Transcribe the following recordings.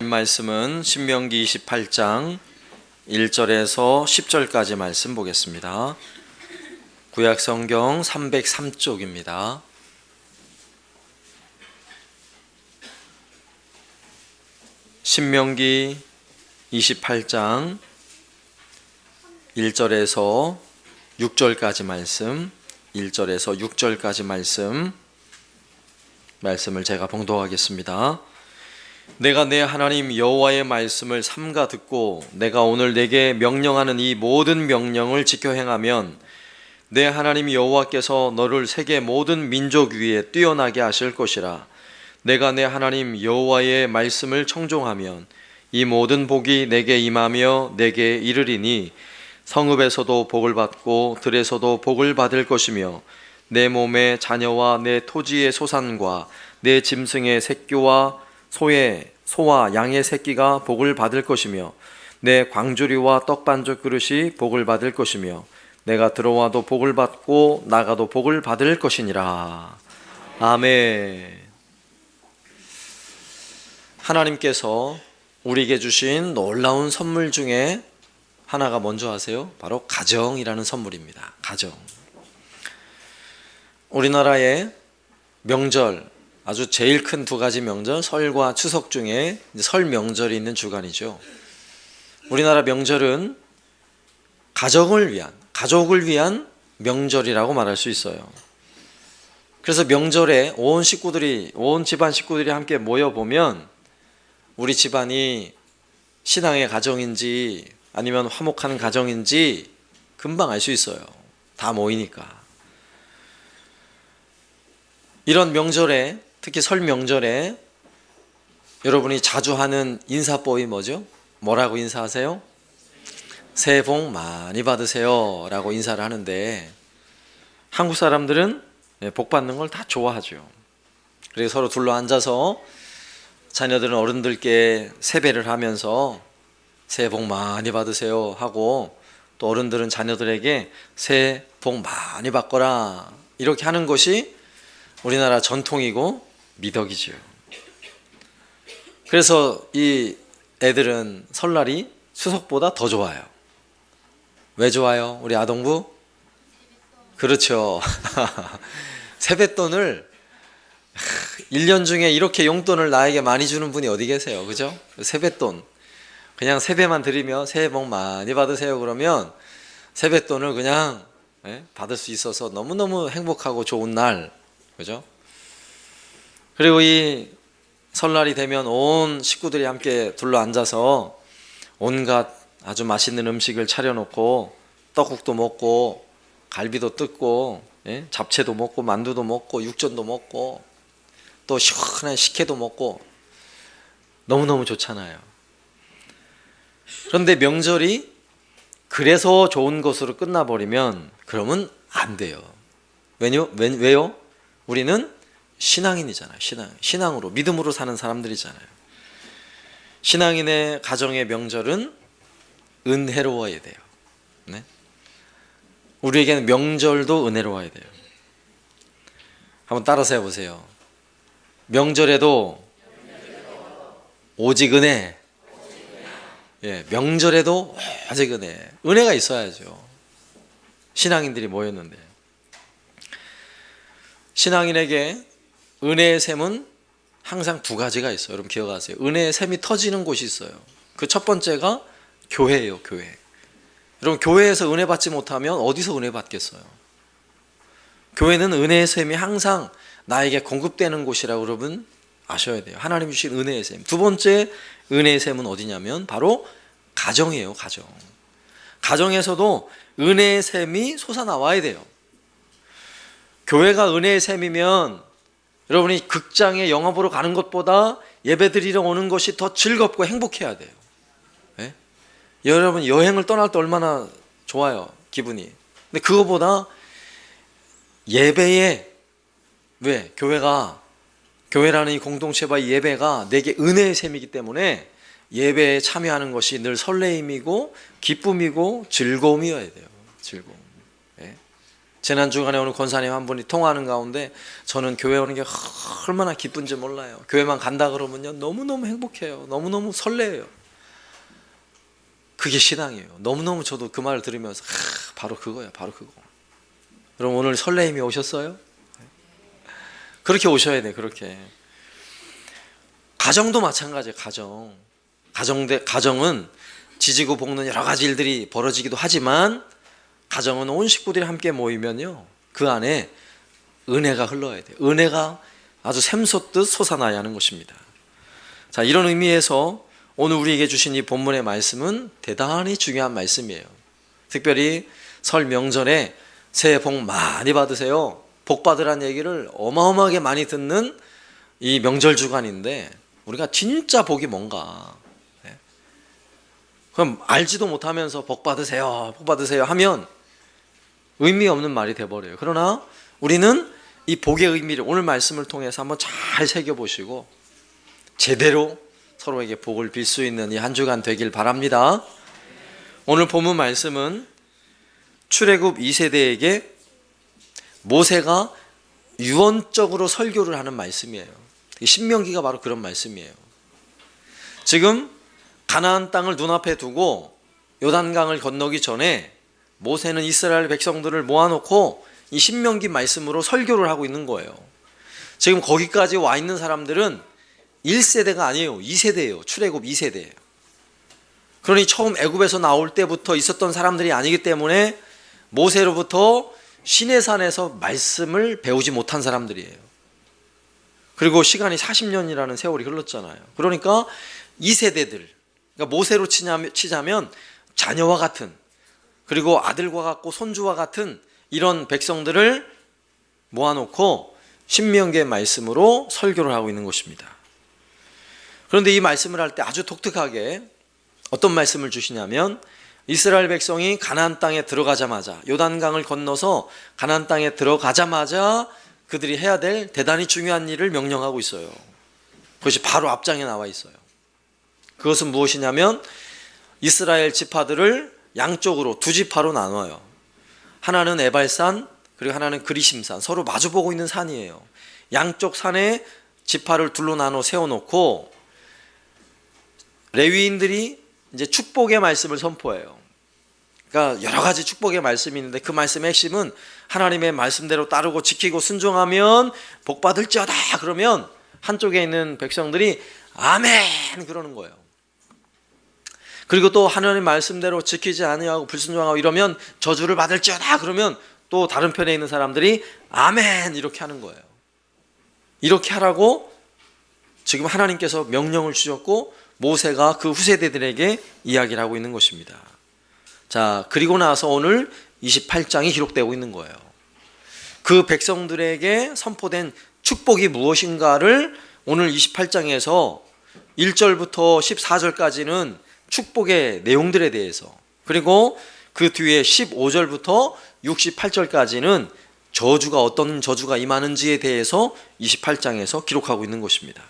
말씀은 신명기 28장 1절에서 10절까지 말씀 보겠습니다. 구약성경 303쪽입니다. 신명기 28장 1절에서 6절까지 말씀, 1절에서 6절까지 말씀을 제가 봉독하겠습니다. 내가 내 하나님 여호와의 말씀을 삼가 듣고 내가 오늘 내게 명령하는 이 모든 명령을 지켜 행하면 내 하나님 여호와께서 너를 세계 모든 민족 위에 뛰어나게 하실 것이라. 내가 내 하나님 여호와의 말씀을 청종하면 이 모든 복이 내게 임하며 내게 이르리니 성읍에서도 복을 받고 들에서도 복을 받을 것이며 내 몸의 자녀와 내 토지의 소산과 내 짐승의 새끼와 소와 양의 새끼가 복을 받을 것이며 내 광주리와 떡반죽 그릇이 복을 받을 것이며 내가 들어와도 복을 받고 나가도 복을 받을 것이니라. 아멘. 하나님께서 우리에게 주신 놀라운 선물 중에 하나가 뭔지 아세요? 바로 가정이라는 선물입니다. 가정. 우리나라의 명절, 아주 제일 큰 두 가지 명절, 설과 추석 중에 설 명절이 있는 주간이죠. 우리나라 명절은 가족을 위한 명절이라고 말할 수 있어요. 그래서 명절에 온 집안 식구들이 함께 모여보면 우리 집안이 신앙의 가정인지 아니면 화목하는 가정인지 금방 알 수 있어요. 다 모이니까. 이런 명절에, 특히 설 명절에 여러분이 자주 하는 인사법이 뭐죠? 뭐라고 인사하세요? 새해 복 많이 받으세요 라고 인사를 하는데, 한국 사람들은 복 받는 걸 다 좋아하죠. 그래서 서로 둘러앉아서 자녀들은 어른들께 세배를 하면서 새해 복 많이 받으세요 하고, 또 어른들은 자녀들에게 새해 복 많이 받거라 이렇게 하는 것이 우리나라 전통이고 미덕이죠. 그래서 이 애들은 설날이 추석보다 더 좋아요. 왜 좋아요? 우리 아동부? 그렇죠. 세뱃돈을 1년 중에 이렇게 용돈을 나에게 많이 주는 분이 어디 계세요? 그죠? 세뱃돈 그냥 세배만 드리면 새해 복 많이 받으세요 그러면 세뱃돈을 그냥 받을 수 있어서 너무너무 행복하고 좋은 날, 그죠? 그리고 이 설날이 되면 온 식구들이 함께 둘러 앉아서 온갖 아주 맛있는 음식을 차려놓고 떡국도 먹고 갈비도 뜯고 잡채도 먹고 만두도 먹고 육전도 먹고 또 시원한 식혜도 먹고 너무너무 좋잖아요. 그런데 명절이 그래서 좋은 것으로 끝나버리면 그러면 안 돼요. 왜요? 우리는 신앙인이잖아요. 신앙으로, 믿음으로 사는 사람들이잖아요. 신앙인의 가정의 명절은 은혜로워야 돼요. 네? 우리에게는 명절도 은혜로워야 돼요. 한번 따라서 해보세요. 명절에도 오직 은혜. 명절에도 오직 은혜. 은혜가 있어야죠. 신앙인들이 모였는데. 신앙인에게 은혜의 샘은 항상 두 가지가 있어요. 여러분 기억하세요. 은혜의 샘이 터지는 곳이 있어요. 그 첫 번째가 교회예요. 교회. 여러분 교회에서 은혜 받지 못하면 어디서 은혜 받겠어요? 교회는 은혜의 샘이 항상 나에게 공급되는 곳이라고 여러분 아셔야 돼요. 하나님 주신 은혜의 샘. 두 번째 은혜의 샘은 어디냐면 바로 가정이에요. 가정. 가정에서도 은혜의 샘이 솟아나와야 돼요. 교회가 은혜의 샘이면 여러분이 극장에 영화 보러 가는 것보다 예배드리러 오는 것이 더 즐겁고 행복해야 돼요. 네? 여러분 여행을 떠날 때 얼마나 좋아요, 기분이. 근데 그거보다 예배에, 왜? 교회라는 이 공동체와 예배가 내게 은혜의 샘이기 때문에 예배에 참여하는 것이 늘 설레임이고 기쁨이고 즐거움이어야 돼요. 즐거움. 네? 지난주간에 오늘 권사님 한 분이 통화하는 가운데 저는 교회 오는 게 얼마나 기쁜지 몰라요. 교회만 간다 그러면요 너무너무 행복해요. 너무너무 설레요. 그게 신앙이에요. 너무너무 저도 그 말을 들으면서 바로 그거야, 바로 그거. 그럼 오늘 설레임이 오셨어요? 그렇게 오셔야 돼. 그렇게. 가정도 마찬가지예요. 가정은 지지고 볶는 여러 가지 일들이 벌어지기도 하지만 가정은 온 식구들이 함께 모이면요 그 안에 은혜가 흘러야 돼요. 은혜가 아주 샘솟듯 솟아나야 하는 것입니다. 자, 이런 의미에서 오늘 우리에게 주신 이 본문의 말씀은 대단히 중요한 말씀이에요. 특별히 설 명절에 새해 복 많이 받으세요, 복 받으란 얘기를 어마어마하게 많이 듣는 이 명절 주간인데 우리가 진짜 복이 뭔가, 그럼 알지도 못하면서 복 받으세요, 복 받으세요 하면 의미 없는 말이 돼버려요. 그러나 우리는 이 복의 의미를 오늘 말씀을 통해서 한번 잘 새겨보시고 제대로 서로에게 복을 빌 수 있는 이 한 주간 되길 바랍니다. 오늘 본문 말씀은 출애굽 2세대에게 모세가 유언적으로 설교를 하는 말씀이에요. 신명기가 바로 그런 말씀이에요. 지금 가나안 땅을 눈앞에 두고 요단강을 건너기 전에 모세는 이스라엘 백성들을 모아놓고 이 신명기 말씀으로 설교를 하고 있는 거예요. 지금 거기까지 와 있는 사람들은 1세대가 아니에요. 2세대예요. 출애굽 2세대예요. 그러니 처음 애굽에서 나올 때부터 있었던 사람들이 아니기 때문에 모세로부터 시내산에서 말씀을 배우지 못한 사람들이에요. 그리고 시간이 40년이라는 세월이 흘렀잖아요. 그러니까 2세대들, 그러니까 모세로 치자면 자녀와 같은, 그리고 아들과 같고 손주와 같은 이런 백성들을 모아놓고 신명기의 말씀으로 설교를 하고 있는 것입니다. 그런데 이 말씀을 할 때 아주 독특하게 어떤 말씀을 주시냐면 이스라엘 백성이 가나안 땅에 들어가자마자, 요단강을 건너서 가나안 땅에 들어가자마자 그들이 해야 될 대단히 중요한 일을 명령하고 있어요. 그것이 바로 앞장에 나와 있어요. 그것은 무엇이냐면 이스라엘 지파들을 양쪽으로 두 지파로 나눠요. 하나는 에발산, 그리고 하나는 그리심산, 서로 마주보고 있는 산이에요. 양쪽 산에 지파를 둘로 나눠 세워놓고 레위인들이 이제 축복의 말씀을 선포해요. 그러니까 여러 가지 축복의 말씀이 있는데 그 말씀의 핵심은 하나님의 말씀대로 따르고 지키고 순종하면 복 받을지어다. 그러면 한쪽에 있는 백성들이 아멘 그러는 거예요. 그리고 또 하나님 말씀대로 지키지 아니하고 불순종하고 이러면 저주를 받을지어다. 그러면 또 다른 편에 있는 사람들이 아멘 이렇게 하는 거예요. 이렇게 하라고 지금 하나님께서 명령을 주셨고 모세가 그 후세대들에게 이야기를 하고 있는 것입니다. 자, 그리고 나서 오늘 28장이 기록되고 있는 거예요. 그 백성들에게 선포된 축복이 무엇인가를 오늘 28장에서 1절부터 14절까지는 축복의 내용들에 대해서, 그리고 그 뒤에 15절부터 68절까지는 저주가 어떤 저주가 임하는지에 대해서 28장에서 기록하고 있는 것입니다.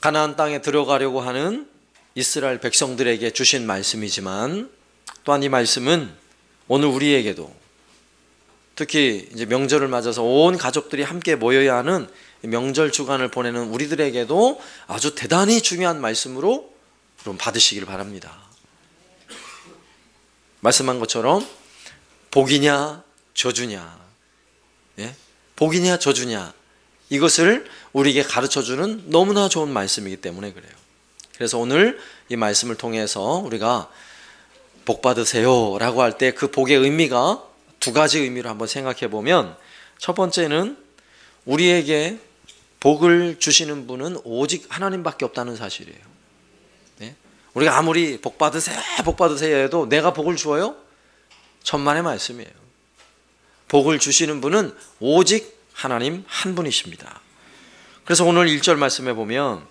가나안 땅에 들어가려고 하는 이스라엘 백성들에게 주신 말씀이지만 또한 이 말씀은 오늘 우리에게도, 특히 이제 명절을 맞아서 온 가족들이 함께 모여야 하는 명절 주간을 보내는 우리들에게도 아주 대단히 중요한 말씀으로 여러분 받으시길 바랍니다. 말씀한 것처럼 복이냐 저주냐, 복이냐 저주냐, 이것을 우리에게 가르쳐주는 너무나 좋은 말씀이기 때문에 그래요. 그래서 오늘 이 말씀을 통해서 우리가 복 받으세요 라고 할 때 그 복의 의미가 두 가지 의미로 한번 생각해 보면, 첫 번째는 우리에게 복을 주시는 분은 오직 하나님밖에 없다는 사실이에요. 우리가 아무리 복 받으세요 복 받으세요 해도 내가 복을 주어요? 천만의 말씀이에요. 복을 주시는 분은 오직 하나님 한 분이십니다. 그래서 오늘 1절 말씀에 보면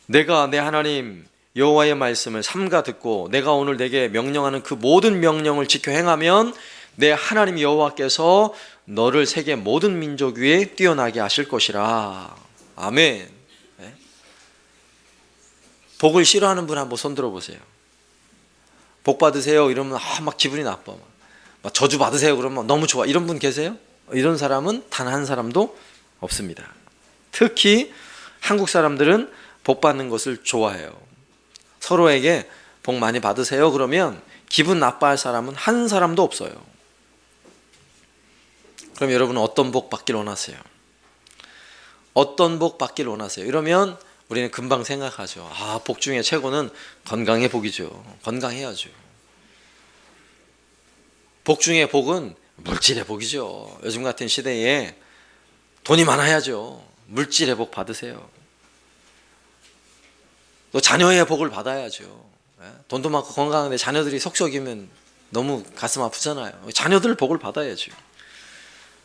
내가 내 하나님 여호와의 말씀을 삼가 듣고 내가 오늘 내게 명령하는 그 모든 명령을 지켜 행하면 내 하나님 여호와께서 너를 세계 모든 민족 위에 뛰어나게 하실 것이라. 아멘. 복을 싫어하는 분 한번 손 들어보세요. 복 받으세요 이러면 막 기분이 나빠. 저주 받으세요 그러면 너무 좋아 이런 분 계세요? 이런 사람은 단 한 사람도 없습니다. 특히 한국 사람들은 복 받는 것을 좋아해요. 서로에게 복 많이 받으세요 그러면 기분 나빠할 사람은 한 사람도 없어요. 그럼 여러분은 어떤 복 받길 원하세요? 어떤 복 받길 원하세요? 이러면 우리는 금방 생각하죠. 복 중에 최고는 건강의 복이죠. 건강해야죠. 복 중에 복은 물질의 복이죠. 요즘 같은 시대에 돈이 많아야죠. 물질의 복 받으세요. 또 자녀의 복을 받아야죠. 돈도 많고 건강한데 자녀들이 속썩이면 너무 가슴 아프잖아요. 자녀들 복을 받아야죠.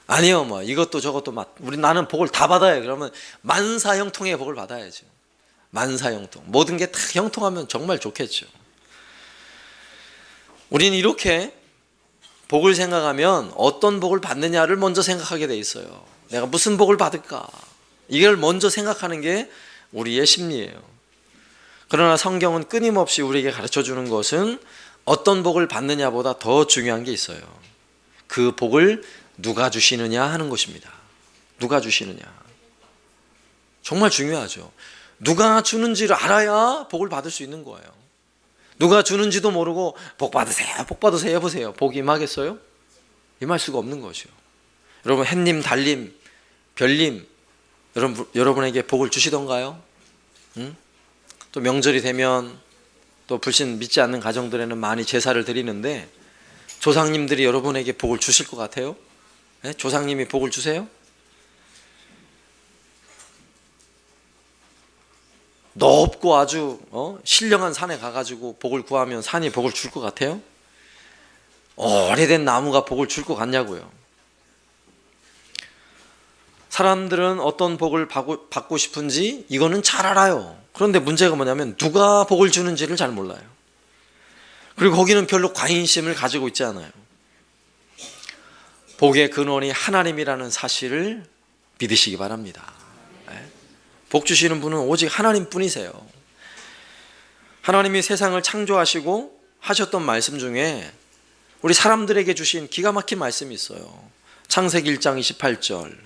아니요, 이것도 저것도 나는 복을 다 받아요. 그러면 만사형통의 복을 받아야죠. 만사형통. 모든 게 다 형통하면 정말 좋겠죠. 우리는 이렇게 복을 생각하면 어떤 복을 받느냐를 먼저 생각하게 돼 있어요. 내가 무슨 복을 받을까? 이걸 먼저 생각하는 게 우리의 심리예요. 그러나 성경은 끊임없이 우리에게 가르쳐주는 것은 어떤 복을 받느냐보다 더 중요한 게 있어요. 그 복을 누가 주시느냐 하는 것입니다. 누가 주시느냐. 정말 중요하죠. 누가 주는지를 알아야 복을 받을 수 있는 거예요. 누가 주는지도 모르고 복 받으세요, 복 받으세요 해보세요. 복이 임하겠어요? 임할 수가 없는 것이요. 여러분 햇님, 달님, 별님 여러분에게 복을 주시던가요? 응? 또 명절이 되면 또 불신 믿지 않는 가정들에는 많이 제사를 드리는데 조상님들이 여러분에게 복을 주실 것 같아요? 네? 조상님이 복을 주세요? 높고 아주 신령한 산에 가가지고 복을 구하면 산이 복을 줄 것 같아요? 오래된 나무가 복을 줄 것 같냐고요. 사람들은 어떤 복을 받고 싶은지 이거는 잘 알아요. 그런데 문제가 뭐냐면 누가 복을 주는지를 잘 몰라요. 그리고 거기는 별로 관심을 가지고 있지 않아요. 복의 근원이 하나님이라는 사실을 믿으시기 바랍니다. 복 주시는 분은 오직 하나님 뿐이세요. 하나님이 세상을 창조하시고 하셨던 말씀 중에 우리 사람들에게 주신 기가 막힌 말씀이 있어요. 창세기 1장 28절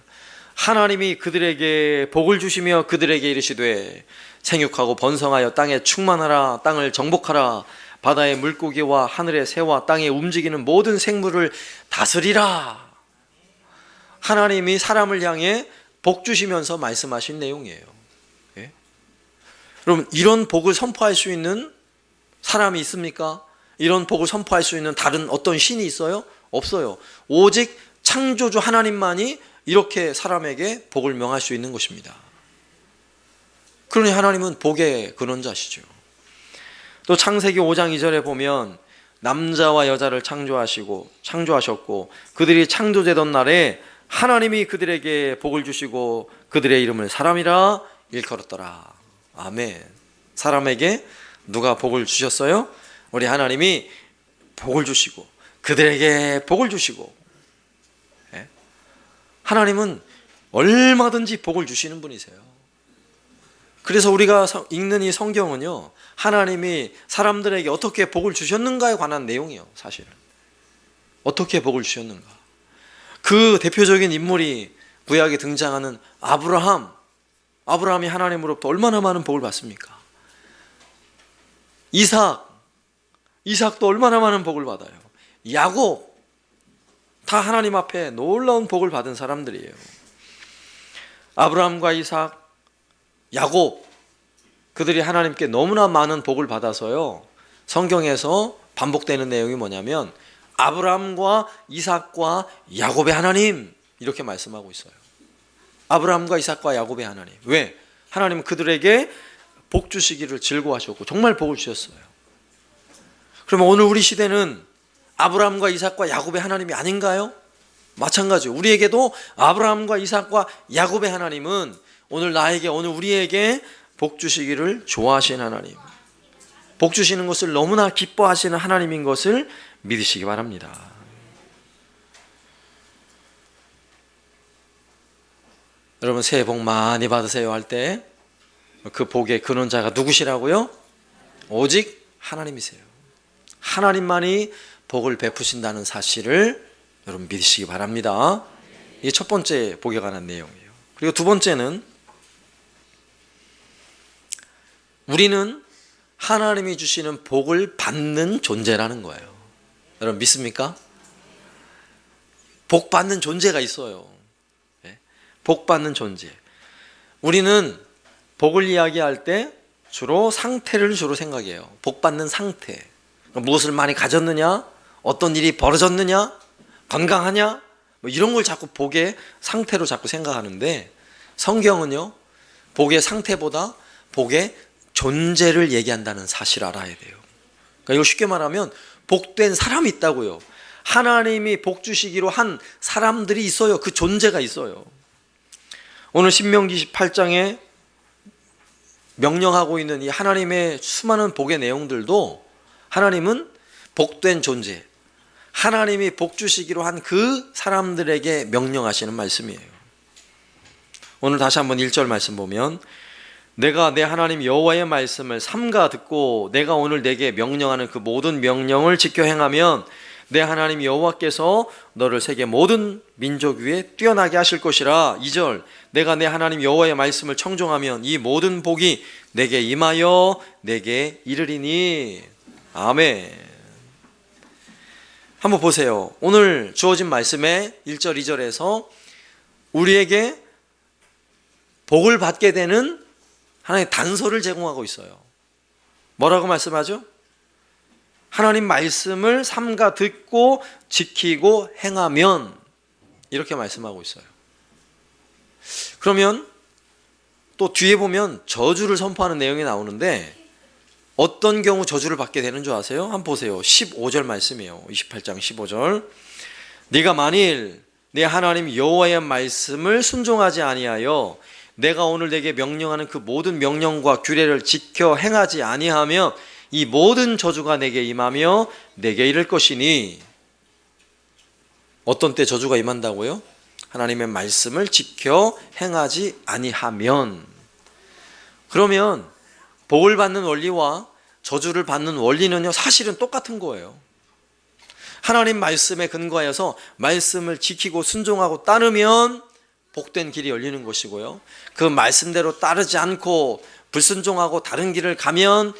하나님이 그들에게 복을 주시며 그들에게 이르시되 생육하고 번성하여 땅에 충만하라 땅을 정복하라 바다의 물고기와 하늘의 새와 땅에 움직이는 모든 생물을 다스리라. 하나님이 사람을 향해 복 주시면서 말씀하신 내용이에요. 예? 여러분 이런 복을 선포할 수 있는 사람이 있습니까? 이런 복을 선포할 수 있는 다른 어떤 신이 있어요? 없어요. 오직 창조주 하나님만이 이렇게 사람에게 복을 명할 수 있는 것입니다. 그러니 하나님은 복의 근원자시죠. 또 창세기 5장 2절에 보면 남자와 여자를 창조하셨고 그들이 창조되던 날에 하나님이 그들에게 복을 주시고 그들의 이름을 사람이라 일컬었더라. 아멘. 사람에게 누가 복을 주셨어요? 우리 하나님이 복을 주시고 그들에게 복을 주시고. 하나님은 얼마든지 복을 주시는 분이세요. 그래서 우리가 읽는 이 성경은요, 하나님이 사람들에게 어떻게 복을 주셨는가에 관한 내용이에요. 사실은 어떻게 복을 주셨는가. 그 대표적인 인물이 구약에 등장하는 아브라함이 하나님으로부터 얼마나 많은 복을 받습니까? 이삭도 얼마나 많은 복을 받아요. 야곱 다 하나님 앞에 놀라운 복을 받은 사람들이에요. 아브라함과 이삭, 야곱 그들이 하나님께 너무나 많은 복을 받아서요, 성경에서 반복되는 내용이 뭐냐면 아브라함과 이삭과 야곱의 하나님 이렇게 말씀하고 있어요. 아브라함과 이삭과 야곱의 하나님. 왜? 하나님은 그들에게 복 주시기를 즐거워하셨고 정말 복을 주셨어요. 그러면 오늘 우리 시대는 아브라함과 이삭과 야곱의 하나님이 아닌가요? 마찬가지요. 우리에게도 아브라함과 이삭과 야곱의 하나님은 오늘 우리에게 복 주시기를 좋아하시는 하나님, 복 주시는 것을 너무나 기뻐하시는 하나님인 것을 믿으시기 바랍니다. 여러분 새해 복 많이 받으세요 할 때 그 복의 근원자가 누구시라고요? 오직 하나님이세요. 하나님만이 복을 베푸신다는 사실을 여러분 믿으시기 바랍니다. 이게 첫 번째 복에 관한 내용이에요. 그리고 두 번째는 우리는 하나님이 주시는 복을 받는 존재라는 거예요. 여러분 믿습니까? 복 받는 존재가 있어요. 복 받는 존재. 우리는 복을 이야기할 때 주로 상태를 생각해요. 복 받는 상태. 무엇을 많이 가졌느냐? 어떤 일이 벌어졌느냐? 건강하냐? 뭐 이런 걸 자꾸 복의 상태로 자꾸 생각하는데, 성경은요, 복의 상태보다 복의 존재를 얘기한다는 사실을 알아야 돼요. 그러니까 이거 쉽게 말하면 복된 사람이 있다고요. 하나님이 복 주시기로 한 사람들이 있어요. 그 존재가 있어요. 오늘 신명기 18장에 명령하고 있는 이 하나님의 수많은 복의 내용들도 하나님은 복된 존재, 하나님이 복 주시기로 한 그 사람들에게 명령하시는 말씀이에요. 오늘 다시 한번 1절 말씀 보면, 내가 내 하나님 여호와의 말씀을 삼가 듣고 내가 오늘 내게 명령하는 그 모든 명령을 지켜 행하면 내 하나님 여호와께서 너를 세계 모든 민족 위에 뛰어나게 하실 것이라. 2절, 내가 내 하나님 여호와의 말씀을 청종하면 이 모든 복이 내게 임하여 내게 이르리니. 아멘. 한번 보세요. 오늘 주어진 말씀에 1절 2절에서 우리에게 복을 받게 되는 하나님의 단서를 제공하고 있어요. 뭐라고 말씀하죠? 하나님 말씀을 삼가 듣고 지키고 행하면, 이렇게 말씀하고 있어요. 그러면 또 뒤에 보면 저주를 선포하는 내용이 나오는데, 어떤 경우 저주를 받게 되는 줄 아세요? 한번 보세요. 15절 말씀이에요. 28장 15절. 네가 만일 내 하나님 여호와의 말씀을 순종하지 아니하여 내가 오늘 내게 명령하는 그 모든 명령과 규례를 지켜 행하지 아니하며 이 모든 저주가 내게 임하며 내게 이를 것이니. 어떤 때 저주가 임한다고요? 하나님의 말씀을 지켜 행하지 아니하면. 그러면 복을 받는 원리와 저주를 받는 원리는요, 사실은 똑같은 거예요. 하나님 말씀에 근거하여서 말씀을 지키고 순종하고 따르면 복된 길이 열리는 것이고요, 그 말씀대로 따르지 않고 불순종하고 다른 길을 가면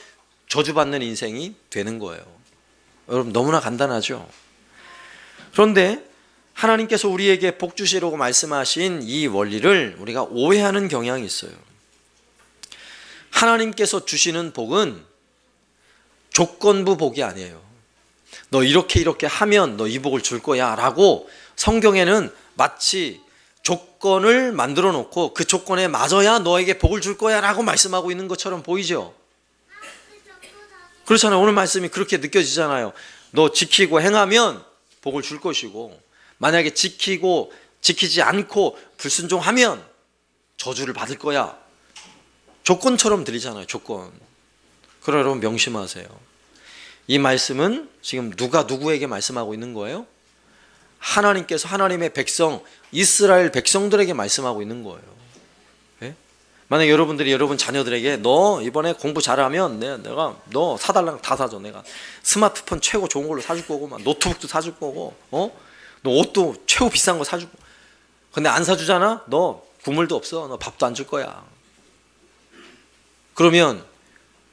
저주받는 인생이 되는 거예요. 여러분 너무나 간단하죠? 그런데 하나님께서 우리에게 복 주시려고 말씀하신 이 원리를 우리가 오해하는 경향이 있어요. 하나님께서 주시는 복은 조건부 복이 아니에요. 너 이렇게 하면 너 이 복을 줄 거야 라고 성경에는 마치 조건을 만들어 놓고 그 조건에 맞아야 너에게 복을 줄 거야 라고 말씀하고 있는 것처럼 보이죠? 그렇잖아요. 오늘 말씀이 그렇게 느껴지잖아요. 너 지키고 행하면 복을 줄 것이고, 만약에 지키지 않고 불순종하면 저주를 받을 거야. 조건처럼 들리잖아요. 조건. 그러나 여러분 명심하세요. 이 말씀은 지금 누가 누구에게 말씀하고 있는 거예요? 하나님께서 하나님의 백성, 이스라엘 백성들에게 말씀하고 있는 거예요. 네? 만약에 여러분들이 여러분 자녀들에게 너 이번에 공부 잘하면 내가 너 사달라는 거 다 사줘. 내가 스마트폰 최고 좋은 걸로 사줄 거고, 막 노트북도 사줄 거고, 너 옷도 최고 비싼 거 사줄 거고. 근데 안 사주잖아? 너 국물도 없어. 너 밥도 안 줄 거야. 그러면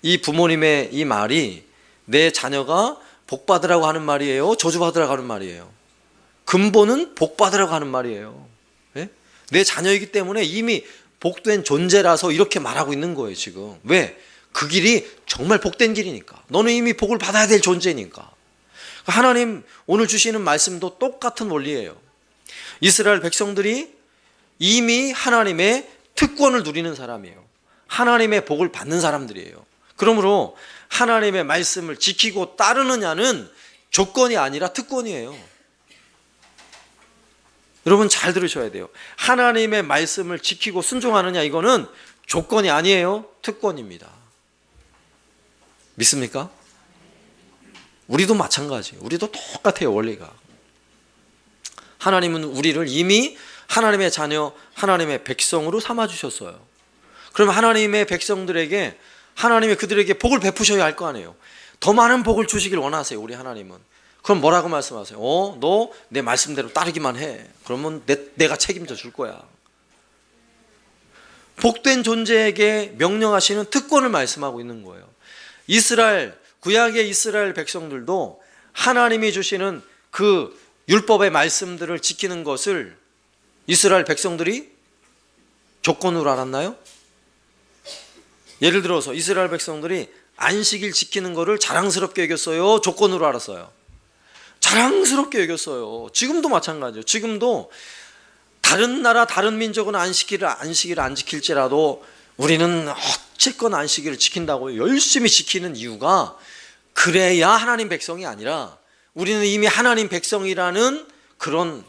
이 부모님의 이 말이 내 자녀가 복 받으라고 하는 말이에요? 저주 받으라고 하는 말이에요? 근본은 복 받으라고 하는 말이에요. 네? 내 자녀이기 때문에 이미 복된 존재라서 이렇게 말하고 있는 거예요 지금. 왜? 그 길이 정말 복된 길이니까. 너는 이미 복을 받아야 될 존재니까. 하나님 오늘 주시는 말씀도 똑같은 원리예요. 이스라엘 백성들이 이미 하나님의 특권을 누리는 사람이에요. 하나님의 복을 받는 사람들이에요. 그러므로 하나님의 말씀을 지키고 따르느냐는 조건이 아니라 특권이에요. 여러분 잘 들으셔야 돼요. 하나님의 말씀을 지키고 순종하느냐, 이거는 조건이 아니에요. 특권입니다. 믿습니까? 우리도 마찬가지예요. 우리도 똑같아요. 원리가. 하나님은 우리를 이미 하나님의 자녀, 하나님의 백성으로 삼아주셨어요. 그럼 하나님의 백성들에게, 하나님이 그들에게 복을 베푸셔야 할 거 아니에요. 더 많은 복을 주시길 원하세요. 우리 하나님은. 그럼 뭐라고 말씀하세요? 너 내 말씀대로 따르기만 해. 그러면 내가 책임져 줄 거야. 복된 존재에게 명령하시는 특권을 말씀하고 있는 거예요. 구약의 이스라엘 백성들도 하나님이 주시는 그 율법의 말씀들을 지키는 것을 이스라엘 백성들이 조건으로 알았나요? 예를 들어서 이스라엘 백성들이 안식일 지키는 것을 자랑스럽게 여겼어요? 조건으로 알았어요? 자랑스럽게 여겼어요. 지금도 마찬가지예요. 지금도 다른 나라 다른 민족은 안식일을 안 지킬지라도 우리는 어쨌건 안식일을 지킨다고 열심히 지키는 이유가 그래야 하나님 백성이 아니라 우리는 이미 하나님 백성이라는 그런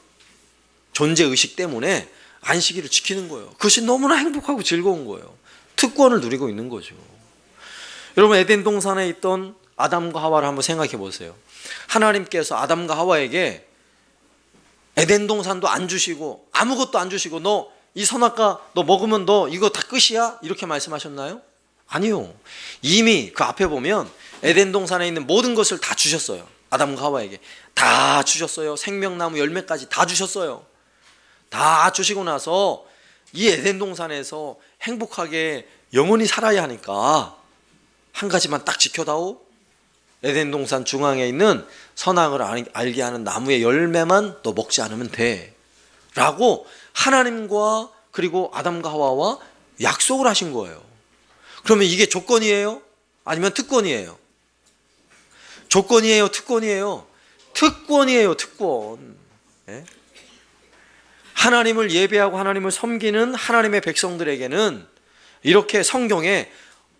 존재의식 때문에 안식일을 지키는 거예요. 그것이 너무나 행복하고 즐거운 거예요. 특권을 누리고 있는 거죠. 여러분, 에덴 동산에 있던 아담과 하와를 한번 생각해 보세요. 하나님께서 아담과 하와에게 에덴 동산도 안 주시고 아무것도 안 주시고 너 이 선악과 너 먹으면 너 이거 다 끝이야? 이렇게 말씀하셨나요? 아니요. 이미 그 앞에 보면 에덴 동산에 있는 모든 것을 다 주셨어요. 아담과 하와에게 다 주셨어요. 생명나무 열매까지 다 주셨어요. 다 주시고 나서 이 에덴 동산에서 행복하게 영원히 살아야 하니까 한 가지만 딱 지켜다오. 에덴 동산 중앙에 있는 선악을 알게 하는 나무의 열매만 너 먹지 않으면 돼 라고 하나님과 그리고 아담과 하와와 약속을 하신 거예요. 그러면 이게 조건이에요? 아니면 특권이에요? 조건이에요? 특권이에요? 특권이에요. 특권. 네? 하나님을 예배하고 하나님을 섬기는 하나님의 백성들에게는 이렇게 성경에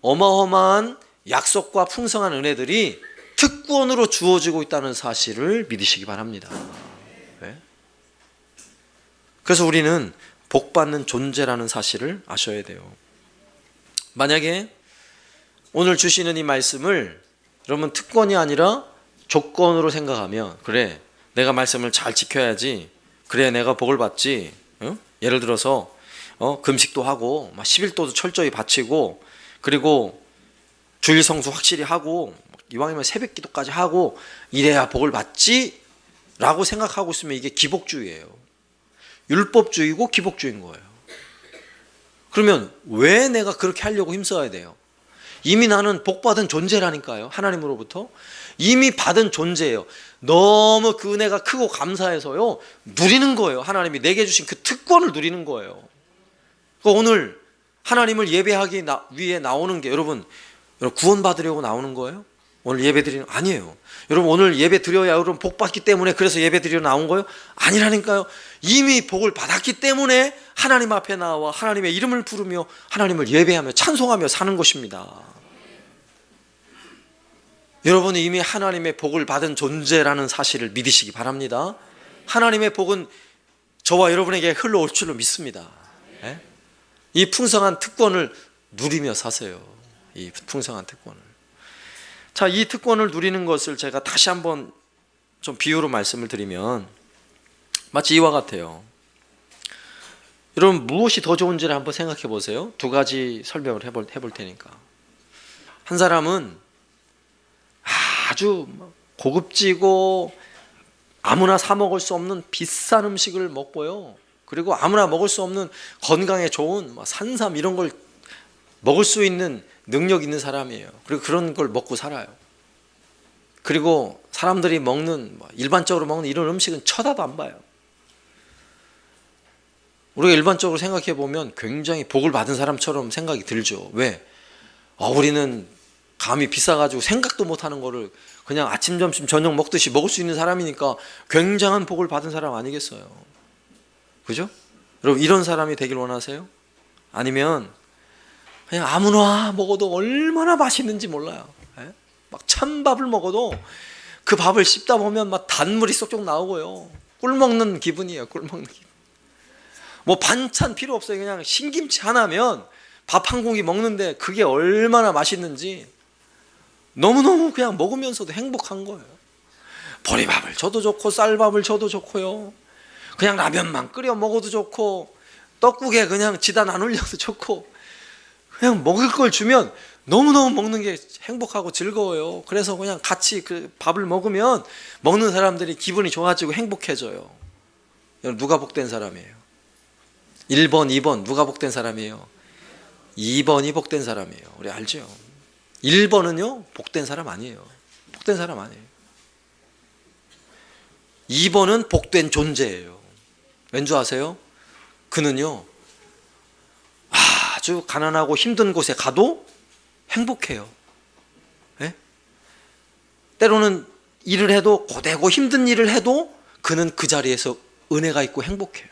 어마어마한 약속과 풍성한 은혜들이 특권으로 주어지고 있다는 사실을 믿으시기 바랍니다. 네? 그래서 우리는 복받는 존재라는 사실을 아셔야 돼요. 만약에 오늘 주시는 이 말씀을 여러분 특권이 아니라 조건으로 생각하면 그래 내가 말씀을 잘 지켜야지 그래 내가 복을 받지. 예를 들어서 금식도 하고 11도도 철저히 바치고 그리고 주일 성수 확실히 하고 이왕이면 새벽 기도까지 하고 이래야 복을 받지 라고 생각하고 있으면 이게 기복주의예요. 율법주의고 기복주의인 거예요. 그러면 왜 내가 그렇게 하려고 힘써야 돼요? 이미 나는 복받은 존재라니까요. 하나님으로부터 이미 받은 존재예요. 너무 그 은혜가 크고 감사해서요 누리는 거예요. 하나님이 내게 주신 그 특권을 누리는 거예요. 오늘 하나님을 예배하기 위해 나오는 게 여러분 구원 받으려고 나오는 거예요? 오늘 예배 드리는 아니에요. 여러분 오늘 예배 드려야 여러분 복 받기 때문에 그래서 예배 드리러 나온 거예요? 아니라니까요. 이미 복을 받았기 때문에 하나님 앞에 나와 하나님의 이름을 부르며 하나님을 예배하며 찬송하며 사는 것입니다. 여러분이 이미 하나님의 복을 받은 존재라는 사실을 믿으시기 바랍니다. 하나님의 복은 저와 여러분에게 흘러올 줄로 믿습니다. 네? 이 풍성한 특권을 누리며 사세요. 이 풍성한 특권을. 자, 이 특권을 누리는 것을 제가 다시 한번 좀 비유로 말씀을 드리면 마치 이와 같아요. 여러분 무엇이 더 좋은지를 한번 생각해 보세요. 두 가지 설명을 해볼 테니까. 한 사람은 아주 고급지고 아무나 사 먹을 수 없는 비싼 음식을 먹고요. 그리고 아무나 먹을 수 없는 건강에 좋은 산삼 이런 걸 먹을 수 있는 능력 있는 사람이에요. 그리고 그런 걸 먹고 살아요. 그리고 사람들이 먹는 일반적으로 먹는 이런 음식은 쳐다도 안 봐요. 우리가 일반적으로 생각해 보면 굉장히 복을 받은 사람처럼 생각이 들죠. 왜? 우리는 감이 비싸가지고 생각도 못하는 거를 그냥 아침, 점심, 저녁 먹듯이 먹을 수 있는 사람이니까 굉장한 복을 받은 사람 아니겠어요? 그죠? 여러분 이런 사람이 되길 원하세요? 아니면 그냥 아무나 먹어도 얼마나 맛있는지 몰라요. 예? 막 찬밥을 먹어도 그 밥을 씹다 보면 막 단물이 쏙쏙 나오고요. 꿀 먹는 기분이에요. 꿀 먹는 기분. 뭐 반찬 필요 없어요. 그냥 신김치 하나면 밥 한 공기 먹는데 그게 얼마나 맛있는지 너무너무 그냥 먹으면서도 행복한 거예요. 보리밥을 줘도 좋고 쌀밥을 줘도 좋고요. 그냥 라면만 끓여 먹어도 좋고 떡국에 그냥 지단 안 올려도 좋고 그냥 먹을 걸 주면 너무너무 먹는 게 행복하고 즐거워요. 그래서 그냥 같이 그 밥을 먹으면 먹는 사람들이 기분이 좋아지고 행복해져요. 누가 복된 사람이에요? 1번, 2번 누가 복된 사람이에요? 2번이 복된 사람이에요. 우리 알죠? 1번은요 복된 사람 아니에요. 복된 사람 아니에요. 2번은 복된 존재예요. 왠 줄 아세요? 그는요 아주 가난하고 힘든 곳에 가도 행복해요. 네? 때로는 일을 해도 고되고 힘든 일을 해도 그는 그 자리에서 은혜가 있고 행복해요.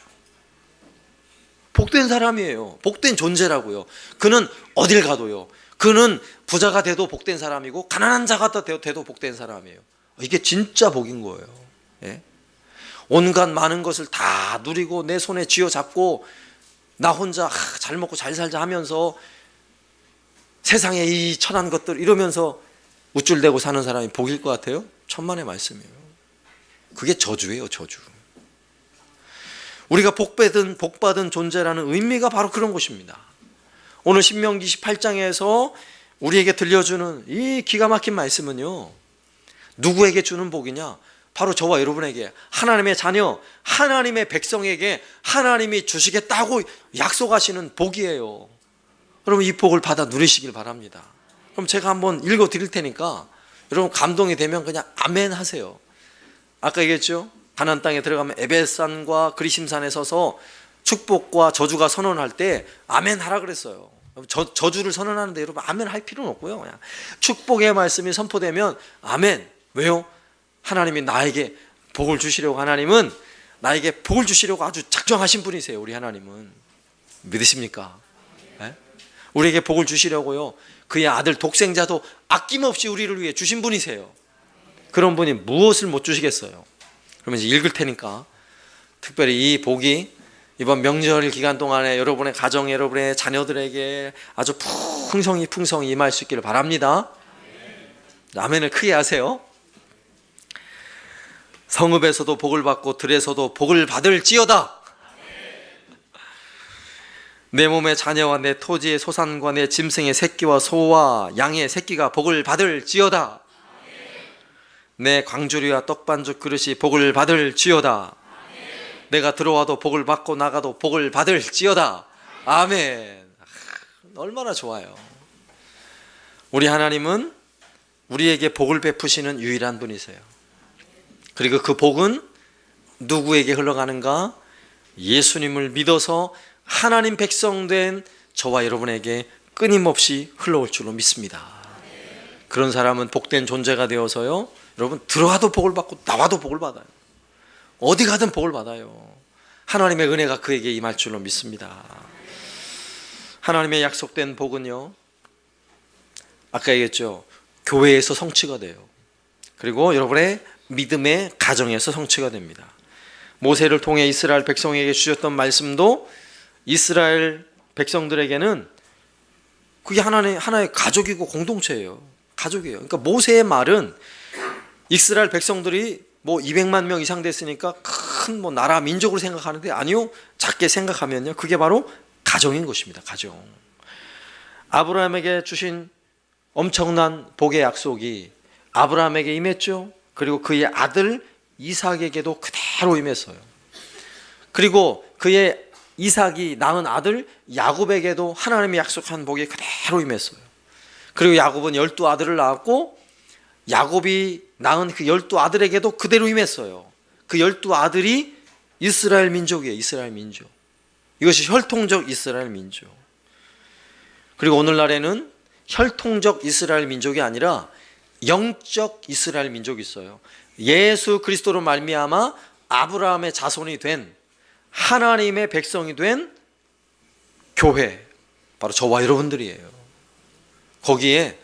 복된 사람이에요. 복된 존재라고요. 그는 어딜 가도요. 그는 부자가 돼도 복된 사람이고 가난한 자가 돼도 복된 사람이에요. 이게 진짜 복인 거예요. 예? 온갖 많은 것을 다 누리고 내 손에 쥐어잡고 나 혼자 잘 먹고 잘 살자 하면서 세상에 이 천한 것들 이러면서 우쭐대고 사는 사람이 복일 것 같아요? 천만의 말씀이에요. 그게 저주예요, 저주. 우리가 복받은 존재라는 의미가 바로 그런 것입니다. 오늘 신명기 18장에서 우리에게 들려주는 이 기가 막힌 말씀은요, 누구에게 주는 복이냐? 바로 저와 여러분에게, 하나님의 자녀, 하나님의 백성에게 하나님이 주시겠다고 약속하시는 복이에요. 여러분 이 복을 받아 누리시길 바랍니다. 그럼 제가 한번 읽어 드릴 테니까 여러분 감동이 되면 그냥 아멘 하세요. 아까 얘기했죠? 가나안 땅에 들어가면 에벳산과 그리심산에 서서 축복과 저주가 선언할 때 아멘 하라 그랬어요. 저주를 선언하는데 여러분 아멘 할 필요는 없고요. 그냥 축복의 말씀이 선포되면 아멘. 왜요? 하나님이 나에게 복을 주시려고, 하나님은 나에게 복을 주시려고 아주 작정하신 분이세요. 우리 하나님은. 믿으십니까? 네? 우리에게 복을 주시려고요, 그의 아들 독생자도 아낌없이 우리를 위해 주신 분이세요. 그런 분이 무엇을 못 주시겠어요? 그러면 이제 읽을 테니까 특별히 이 복이 이번 명절 기간 동안에 여러분의 가정, 여러분의 자녀들에게 아주 풍성히 임할 수 있기를 바랍니다. 아멘을 크게 하세요. 성읍에서도 복을 받고 들에서도 복을 받을지어다. 내 몸의 자녀와 내 토지의 소산과 내 짐승의 새끼와 소와 양의 새끼가 복을 받을지어다. 내 광주리와 떡반죽 그릇이 복을 받을지어다. 내가 들어와도 복을 받고 나가도 복을 받을지어다. 아멘. 얼마나 좋아요. 우리 하나님은 우리에게 복을 베푸시는 유일한 분이세요. 그리고 그 복은 누구에게 흘러가는가? 예수님을 믿어서 하나님 백성 된 저와 여러분에게 끊임없이 흘러올 줄로 믿습니다. 그런 사람은 복된 존재가 되어서요, 여러분 들어와도 복을 받고 나와도 복을 받아요. 어디 가든 복을 받아요. 하나님의 은혜가 그에게 임할 줄로 믿습니다. 하나님의 약속된 복은요, 아까 얘기했죠, 교회에서 성취가 돼요. 그리고 여러분의 믿음의 가정에서 성취가 됩니다. 모세를 통해 이스라엘 백성에게 주셨던 말씀도 이스라엘 백성들에게는 그게 하나의 가족이고 공동체예요. 가족이에요. 그러니까 모세의 말은 이스라엘 백성들이 뭐 200만 명 이상 됐으니까 큰 뭐 나라 민족으로 생각하는데 아니요, 작게 생각하면요, 그게 바로 가정인 것입니다. 가정. 아브라함에게 주신 엄청난 복의 약속이 아브라함에게 임했죠. 그리고 그의 아들 이삭에게도 그대로 임했어요. 그리고 그의 이삭이 낳은 아들 야곱에게도 하나님이 약속한 복이 그대로 임했어요. 그리고 야곱은 12아들을 낳았고 야곱이 낳은 그 12아들에게도 그대로 임했어요. 그 12아들이 이스라엘 민족이에요. 이스라엘 민족. 이것이 혈통적 이스라엘 민족. 그리고 오늘날에는 혈통적 이스라엘 민족이 아니라 영적 이스라엘 민족이 있어요. 예수 그리스도로 말미암아 아브라함의 자손이 된 하나님의 백성이 된 교회, 바로 저와 여러분들이에요. 거기에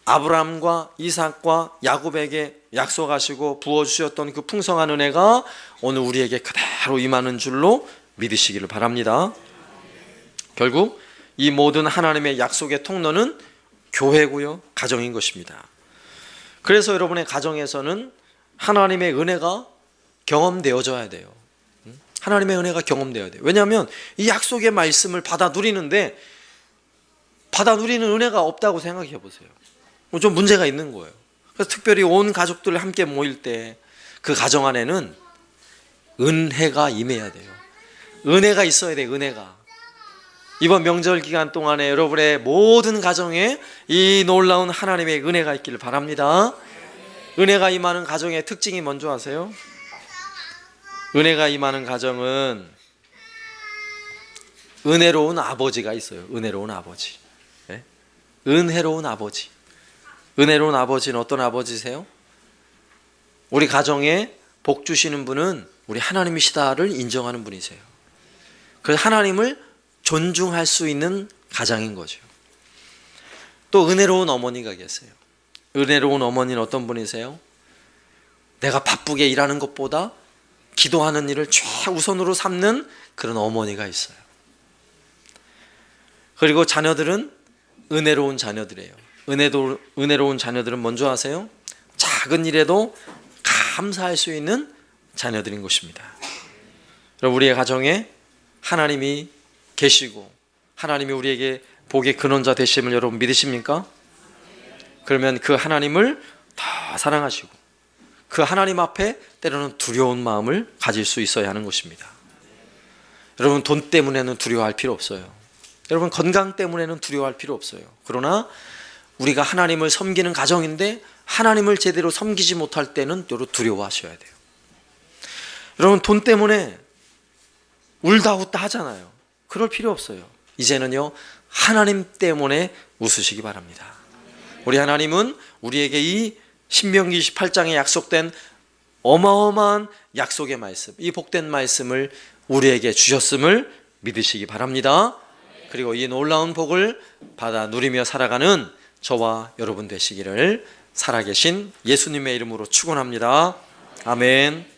아브라함과 이삭과 야곱에게 약속하시고 부어주셨던 그 풍성한 은혜가 오늘 우리에게 그대로 임하는 줄로 믿으시기를 바랍니다. 결국 이 모든 하나님의 약속의 통로는 교회고요, 가정인 것입니다. 그래서 여러분의 가정에서는 하나님의 은혜가 경험되어져야 돼요. 하나님의 은혜가 경험되어야 돼요. 왜냐하면 이 약속의 말씀을 받아 누리는데 받아 누리는 은혜가 없다고 생각해 보세요. 좀 문제가 있는 거예요. 그래서 특별히 온 가족들 함께 모일 때 그 가정 안에는 은혜가 임해야 돼요. 은혜가 있어야 돼요. 은혜가. 이번 명절 기간 동안에 여러분의 모든 가정에 이 놀라운 하나님의 은혜가 있기를 바랍니다. 은혜가 임하는 가정의 특징이 뭔지 아세요? 은혜가 임하는 가정은 은혜로운 아버지가 있어요. 은혜로운 아버지. 네? 은혜로운 아버지. 은혜로운 아버지는 어떤 아버지세요? 우리 가정에 복 주시는 분은 우리 하나님이시다를 인정하는 분이세요. 그래서 하나님을 존중할 수 있는 가장인 거죠. 또 은혜로운 어머니가 계세요. 은혜로운 어머니는 어떤 분이세요? 내가 바쁘게 일하는 것보다 기도하는 일을 최우선으로 삼는 그런 어머니가 있어요. 그리고 자녀들은 은혜로운 자녀들이에요. 은혜로운 자녀들은 뭔지 아세요? 작은 일에도 감사할 수 있는 자녀들인 것입니다. 여러분, 우리의 가정에 하나님이 계시고 하나님이 우리에게 복의 근원자 되심을 여러분 믿으십니까? 그러면 그 하나님을 더 사랑하시고 그 하나님 앞에 때로는 두려운 마음을 가질 수 있어야 하는 것입니다. 여러분, 돈 때문에는 두려워할 필요 없어요. 여러분, 건강 때문에는 두려워할 필요 없어요. 그러나 우리가 하나님을 섬기는 가정인데 하나님을 제대로 섬기지 못할 때는 두려워하셔야 돼요. 여러분, 돈 때문에 울다 웃다 하잖아요. 그럴 필요 없어요. 이제는요, 하나님 때문에 웃으시기 바랍니다. 우리 하나님은 우리에게 이 신명기 28장에 약속된 어마어마한 약속의 말씀, 이 복된 말씀을 우리에게 주셨음을 믿으시기 바랍니다. 그리고 이 놀라운 복을 받아 누리며 살아가는 저와 여러분 되시기를 살아계신 예수님의 이름으로 축원합니다. 아멘.